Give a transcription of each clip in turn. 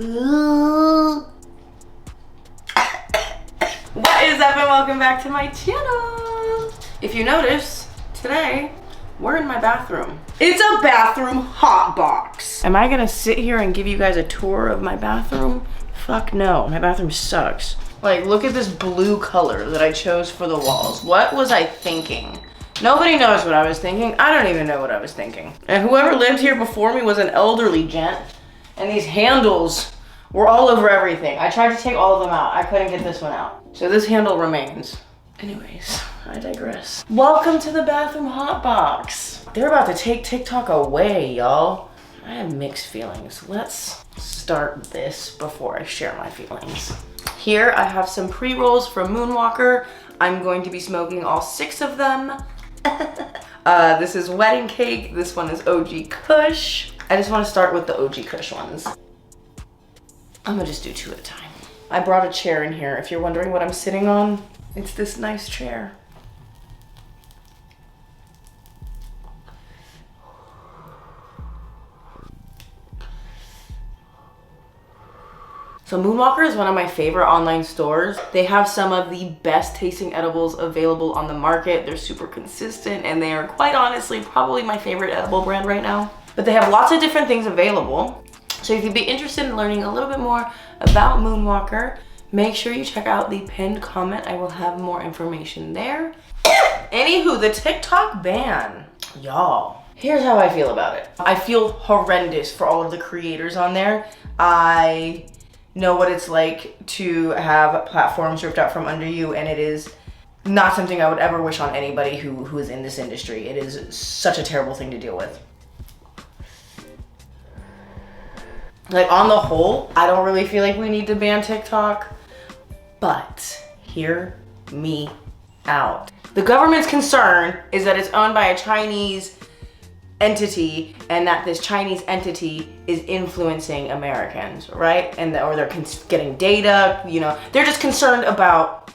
What is up and welcome back to my channel. If you notice, today we're in my bathroom. It's a bathroom hot box. Am I gonna sit here and give you guys a tour of my bathroom? Fuck no, my bathroom sucks. Like, look at this blue color that I chose for the walls. What was I thinking? Nobody knows what I was thinking. I don't even know what I was thinking. And whoever lived here before me was an elderly gent. And these handles were all over everything. I tried to take all of them out. I couldn't get this one out. So this handle remains. Anyways, I digress. Welcome to the bathroom hot box. They're about to take TikTok away, y'all. I have mixed feelings. Let's start this before I share my feelings. Here I have some pre-rolls from Moonwalker. I'm going to be smoking all 6 of them. This is Wedding Cake. This one is OG Kush. I just want to start with the OG Kush ones. I'm gonna just do 2 at a time. I brought a chair in here. If you're wondering what I'm sitting on, it's this nice chair. So Moonwalker is one of my favorite online stores. They have some of the best tasting edibles available on the market. They're super consistent and they are quite honestly probably my favorite edible brand right now. But they have lots of different things available. So if you'd be interested in learning a little bit more about Moonwalker, make sure you check out the pinned comment. I will have more information there. Anywho, the TikTok ban. Y'all, here's how I feel about it. I feel horrendous for all of the creators on there. I know what it's like to have platforms ripped out from under you, and it is not something I would ever wish on anybody who is in this industry. It is such a terrible thing to deal with. Like, on the whole, I don't really feel like we need to ban TikTok, but hear me out. The government's concern is that it's owned by a Chinese entity and that this Chinese entity is influencing Americans, right? Or they're getting data, you know. They're just concerned about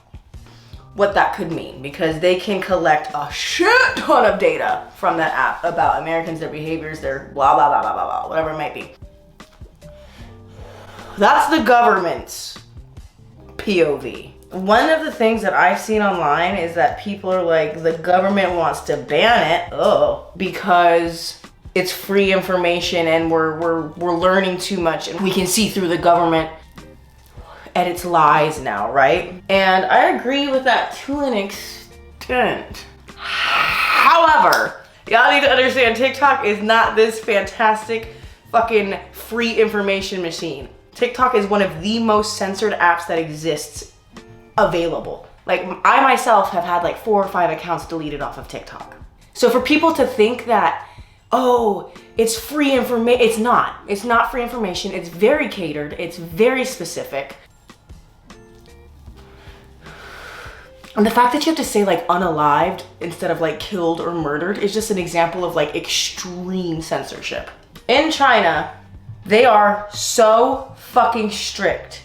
what that could mean because they can collect a shit ton of data from that app about Americans, their behaviors, their blah, blah, blah, blah, blah, blah, whatever it might be. That's the government's POV. One of the things that I've seen online is that people are like, the government wants to ban it, because it's free information and we're learning too much and we can see through the government and its lies now, right? And I agree with that to an extent. However, y'all need to understand TikTok is not this fantastic fucking free information machine. TikTok is one of the most censored apps that exists available. Like, I myself have had like 4 or 5 accounts deleted off of TikTok. So for people to think that, oh, it's free information, it's not. It's not free information. It's very catered. It's very specific. And the fact that you have to say like unalived instead of like killed or murdered is just an example of like extreme censorship. In China, they are so fucking strict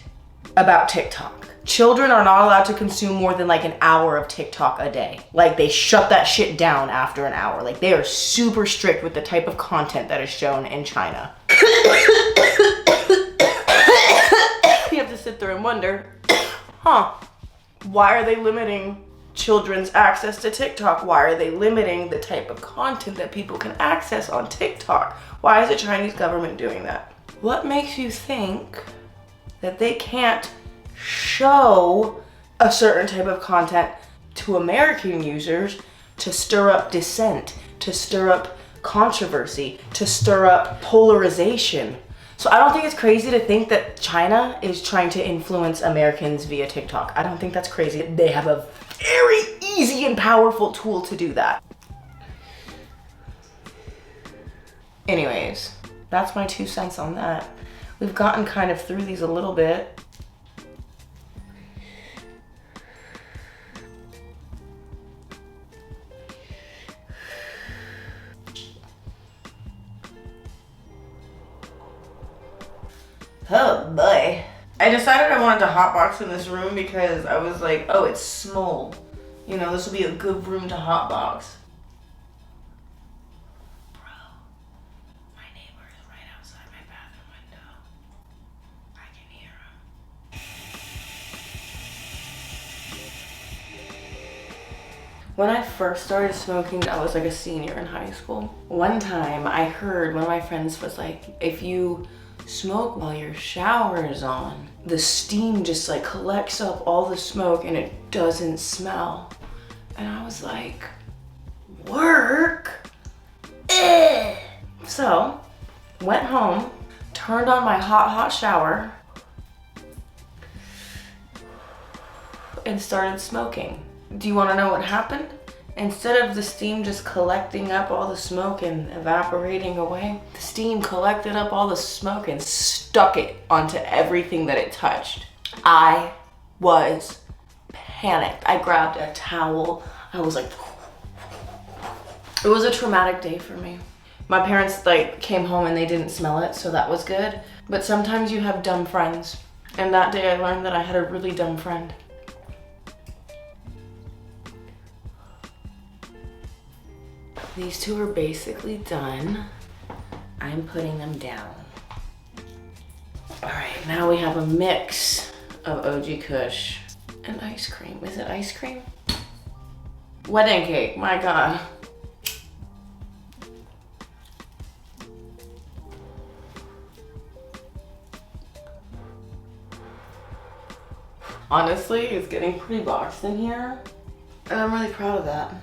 about TikTok. Children are not allowed to consume more than like an hour of TikTok a day. Like, they shut that shit down after an hour. Like, they are super strict with the type of content that is shown in China. You have to sit there and wonder, why are they limiting children's access to TikTok? Why are they limiting the type of content that people can access on TikTok? Why is the Chinese government doing that? What makes you think that they can't show a certain type of content to American users to stir up dissent, to stir up controversy, to stir up polarization? So I don't think it's crazy to think that China is trying to influence Americans via TikTok. I don't think that's crazy. They have a very easy and powerful tool to do that. Anyways, that's my 2 cents on that. We've gotten kind of through these a little bit. Oh boy. I decided I wanted to hotbox in this room because I was like, oh, it's small. You know, this will be a good room to hotbox. Bro, my neighbor is right outside my bathroom window. When I first started smoking, I was like a senior in high school. One time I heard one of my friends was like, if you smoke while your shower is on, the steam just like collects up all the smoke and it doesn't smell. And I was like, work? Eh. So, went home, turned on my hot shower, and started smoking. Do you want to know what happened? Instead of the steam just collecting up all the smoke and evaporating away, the steam collected up all the smoke and stuck it onto everything that it touched. I was panicked. I grabbed a towel. I was like, it was a traumatic day for me. My parents like came home and they didn't smell it, so that was good. But sometimes you have dumb friends. And that day I learned that I had a really dumb friend. These two are basically done. I'm putting them down. All right, now we have a mix of OG Kush and ice cream. Is it ice cream? Wedding cake, my God. Honestly, it's getting pretty boxed in here, and I'm really proud of that.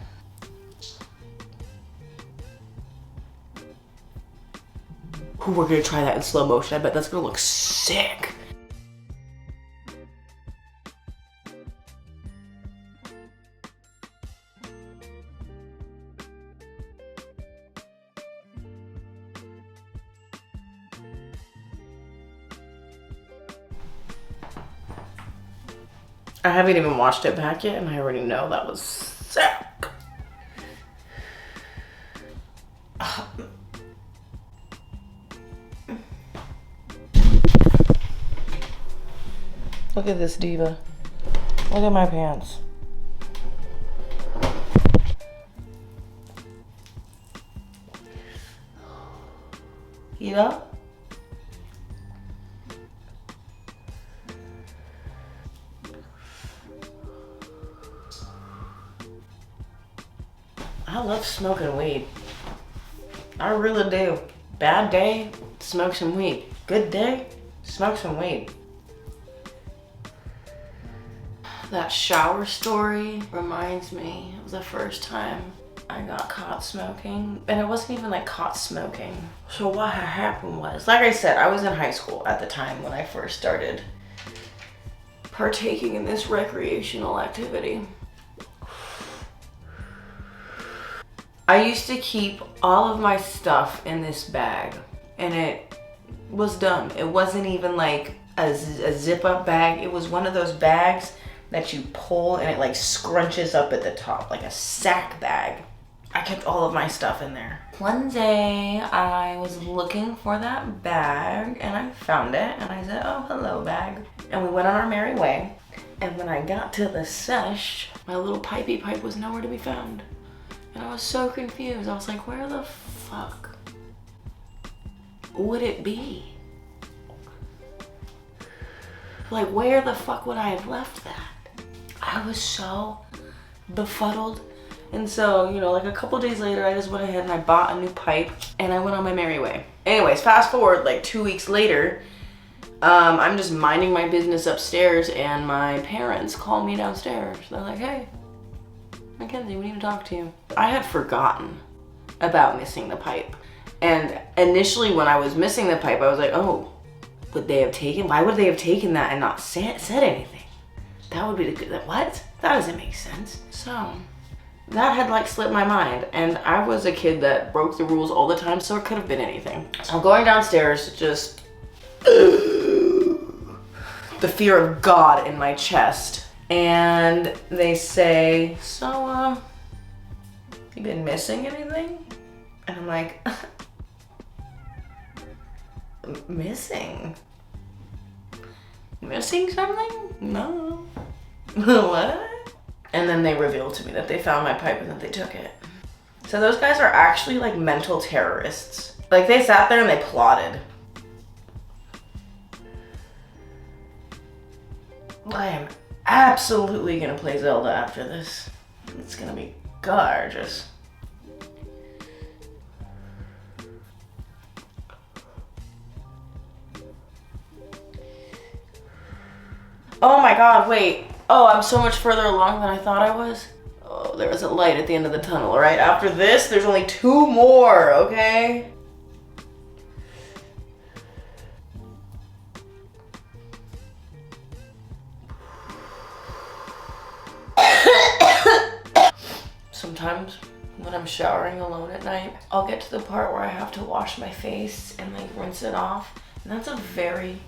Ooh, we're gonna try that in slow motion. I bet that's gonna look sick. I haven't even watched it back yet, and I already know that was sick. Look at this diva. Look at my pants. You know? I love smoking weed. I really do. Bad day, smoke some weed. Good day, smoke some weed. That shower story reminds me of the first time I got caught smoking. And it wasn't even like caught smoking. So what had happened was, like I said, I was in high school at the time when I first started partaking in this recreational activity. I used to keep all of my stuff in this bag, and it was dumb. It wasn't even like a zip up bag. It was one of those bags that you pull and it like scrunches up at the top, like a sack bag. I kept all of my stuff in there. One day I was looking for that bag and I found it and I said, oh, hello bag. And we went on our merry way. And when I got to the sesh, my little pipey pipe was nowhere to be found. And I was so confused. I was like, where the fuck would it be? Like, where the fuck would I have left that? I was so befuddled. And so, you know, like a couple days later, I just went ahead and I bought a new pipe and I went on my merry way. Anyways, fast forward like 2 weeks later, I'm just minding my business upstairs and my parents call me downstairs. They're like, hey, Mackenzie, we need to talk to you. I had forgotten about missing the pipe. And initially when I was missing the pipe, I was like, oh, why would they have taken that and not said anything? That would be the good, what? That doesn't make sense. So that had like slipped my mind, and I was a kid that broke the rules all the time, so it could have been anything. So I'm going downstairs, just the fear of God in my chest. And they say, so, you been missing anything? And I'm like, missing? Missing something? No. What? And then they revealed to me that they found my pipe and that they took it. So those guys are actually like mental terrorists. Like they sat there and they plotted. I am absolutely gonna play Zelda after this. It's gonna be gorgeous. Oh my god, wait. Oh, I'm so much further along than I thought I was. Oh, there was a light at the end of the tunnel, right? After this, there's only 2 more, okay? Sometimes when I'm showering alone at night, I'll get to the part where I have to wash my face and like rinse it off. And that's a very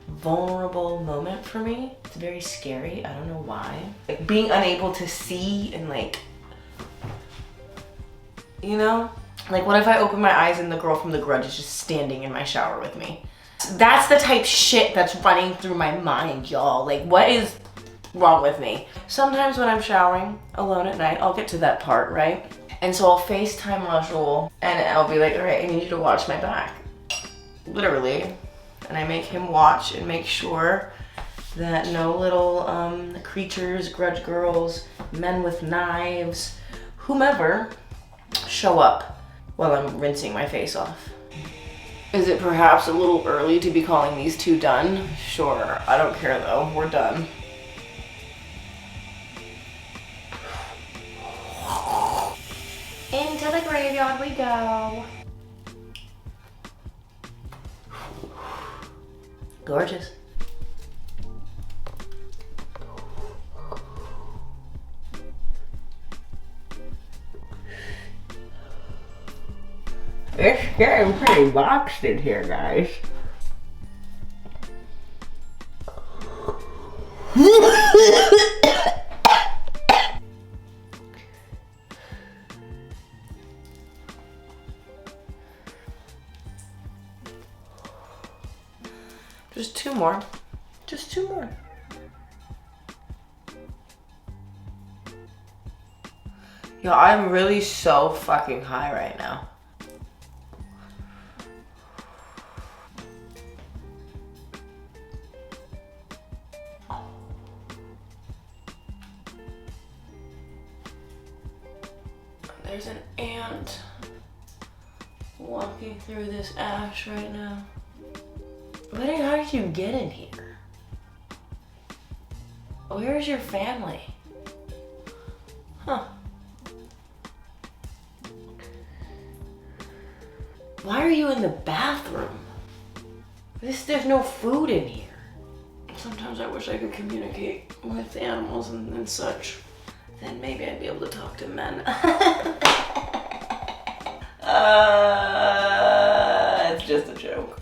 vulnerable moment for me. It's very scary. I don't know why. Like being unable to see and like, you know? Like what if I open my eyes and the girl from The Grudge is just standing in my shower with me? That's the type shit that's running through my mind, y'all. Like what is wrong with me? Sometimes when I'm showering alone at night, I'll get to that part, right? And so I'll FaceTime Russell and I'll be like, all right, I need you to watch my back. Literally. And I make him watch and make sure that no little creatures, grudge girls, men with knives, whomever, show up while I'm rinsing my face off. Is it perhaps a little early to be calling these 2 done? Sure, I don't care though, we're done. Into the graveyard we go. Gorgeous. It's getting pretty boxed in here, guys. Just 2 more. Just 2 more. Yo, I'm really so fucking high right now. There's an ant walking through this ash right now. But how did you get in here? Where's your family? Huh. Why are you in the bathroom? There's no food in here. Sometimes I wish I could communicate with animals and such. Then maybe I'd be able to talk to men. It's just a joke.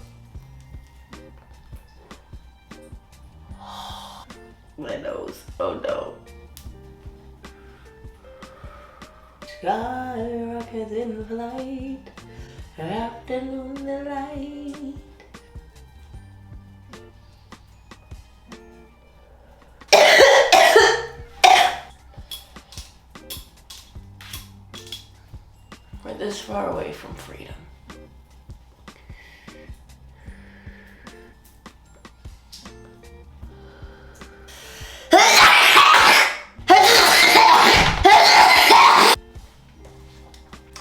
My nose. Oh no. Skyrockets in flight, afternoon delight. We're this far away from freedom.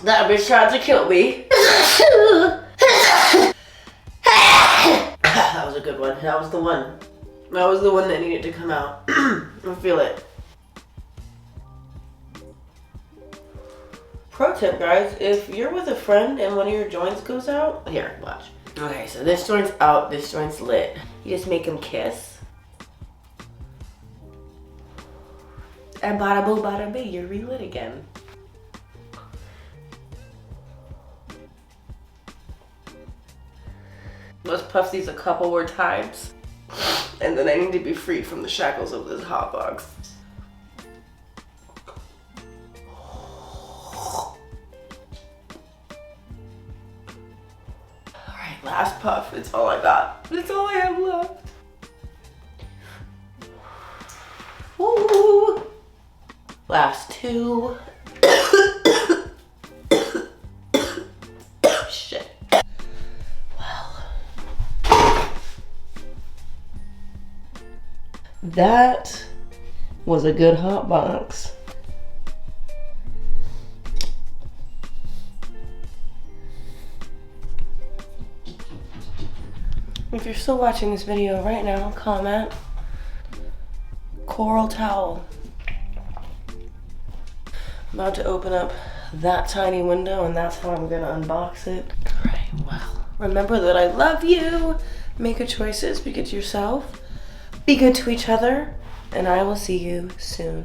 That bitch tried to kill me. That was a good one. That was the one. That was the one that needed to come out. I feel it. Pro tip, guys, if you're with a friend and one of your joints goes out, here, watch. Okay, so this joint's out, this joint's lit. You just make them kiss. And bada boo, bada bing, you're relit again. Let's puff these a couple more times. And then I need to be freed from the shackles of this hot box. Alright, last puff. It's all I got. It's all I have left. Woo! Last 2. Shit. That was a good hot box. If you're still watching this video right now, comment coral towel. I'm about to open up that tiny window and that's how I'm gonna unbox it. All right, well, remember that I love you. Make good choices, be good to yourself, be good to each other, and I will see you soon.